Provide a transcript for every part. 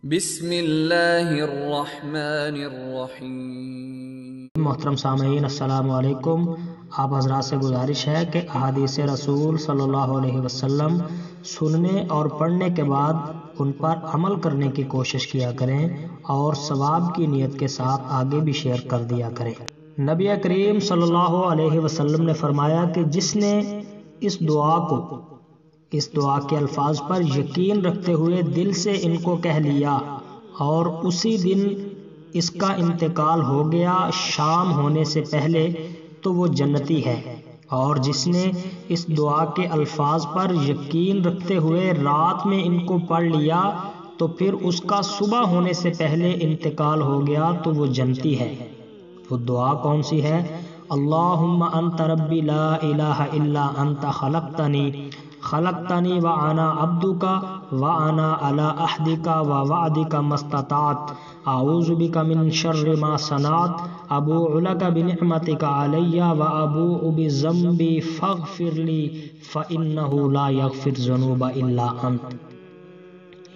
بسم اللہ الرحمن الرحیم۔ محترم سامعین السلام علیکم۔ آپ حضرات سے گزارش ہے کہ احادیث رسول صلی اللہ علیہ وسلم سننے اور پڑھنے کے بعد ان پر عمل کرنے کی کوشش کیا کریں اور ثواب کی نیت کے ساتھ آگے بھی شیئر کر دیا کریں۔ نبی کریم صلی اللہ علیہ وسلم نے فرمایا کہ جس نے اس دعا کے الفاظ پر یقین رکھتے ہوئے دل سے ان کو کہہ لیا اور اسی دن اس کا انتقال ہو گیا شام ہونے سے پہلے تو وہ جنتی ہے، اور جس نے اس دعا کے الفاظ پر یقین رکھتے ہوئے رات میں ان کو پڑھ لیا تو پھر اس کا صبح ہونے سے پہلے انتقال ہو گیا تو وہ جنتی ہے۔ وہ دعا کون سی ہے؟ اللہم انت ربی لا الہ الا انت خلقتنی وانا عبدک وانا علی عہدک ووعدک ما استطعت اعوذ بک من شر ما صنعت ابوء لک بنعمتک علی وابوء بذنبی فاغفر لی فانہ لا یغفر الذنوب الا انت۔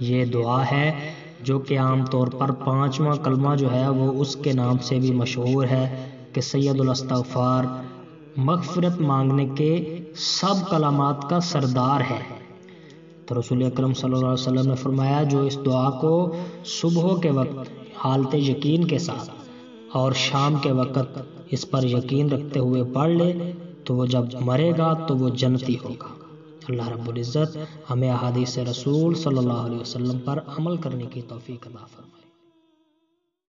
یہ دعا ہے جو کہ عام طور پر 5واں کلمہ جو ہے وہ اس کے نام سے بھی مشہور ہے کہ سید الاستغفار، مغفرت مانگنے کے سب کلمات کا سردار ہے۔ تو رسول اکرم صلی اللہ علیہ وسلم نے فرمایا جو اس دعا کو صبح کے وقت حالت یقین کے ساتھ اور شام کے وقت اس پر یقین رکھتے ہوئے پڑھ لے تو وہ جب مرے گا تو وہ جنتی ہوگا۔ اللہ رب العزت ہمیں احادیث رسول صلی اللہ علیہ وسلم پر عمل کرنے کی توفیق عطا فرمائے۔